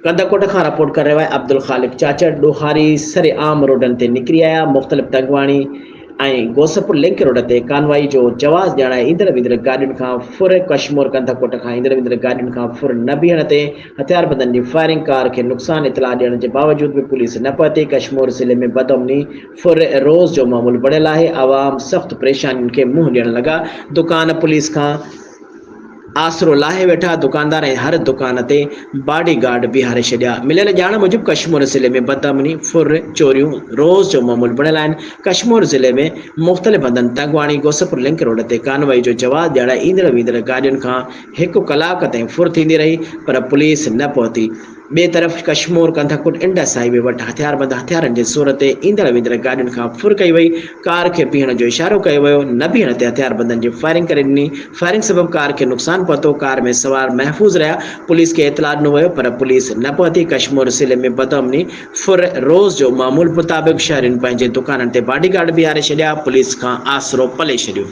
कंदकोट खां रिपोर्ट कर रहे हैं अब्दुल खालिक चाचा। डोहारी सरे आम रोडन ते निकरी आया। मुख़्तलिफ़ तंगवाणी गोसपुर लिंक रोड ते कानवाई जो जवाज़ ॼाणाए ईंदड़ वेंदड़ गाॾियुनि खां फुर। कश्मीर कंदकोट खां ईंदड़ वेंदड़ गाॾियुनि खां फुर न बीहण ते हथियारबंदनि जी फायरिंग। कार खे नुक़सान इतला ॾियण जे बावजूद भी पुलिस न पहुती। कश्मीर ज़िले में बदअमनी फुर रोज़ जो मामूल बढ़ियल है। आवाम सख्त परेशानियुनि के मुंहुं ॾियण लगा। दुकान पुलिस खां आसरो लाहे वेठा। दुकानदार हर दुकान ते बॉडी गार्ड बीहारे छॾिया। मिलियल ॼाण मूजिब कश्मीर ज़िले में बदअमनी फुर चोरियूं रोज़ जो मामूल बढ़ियल आहिनि। कश्मीर ज़िले में मुख़्तलिफ़ हंधनि तंगवाणी गोसपुर लिंक रोड ते कानवाई जो जवाज़ ॼाणाए ईंदड़ वेंदड़ गाॾियुनि खां 1 कलाक ताईं फुर थींदी रही, पर पुलिस न पहुती। ॿिए तरफ़ कश्मीर कंदकोट इंडस हाईवे वटि हथियारबंद हथियारनि जे सूर ते ईंदड़ वेंदड़ गाॾियुनि खां फुर कई वई। कार खे बीहण जो इशारो कयो वियो। न बीहण ते हथियारबंदनि जी फायरिंग करे ॾिनी। फायरिंग सबबि कार खे नुक़सान पहुतो। कार में सवार महफ़ूज़ रहा। पुलिस के इतला ॾिनो वियो, पर पुलिस न पहुती। कश्मीर ज़िले में बदअमनी फुर रोज़ जो मामूल मुताबिक़ शहरियुनि पंहिंजे दुकाननि ते बॉडीगार्ड बीहारे छॾिया। पुलिस खां आसरो पले छॾियो।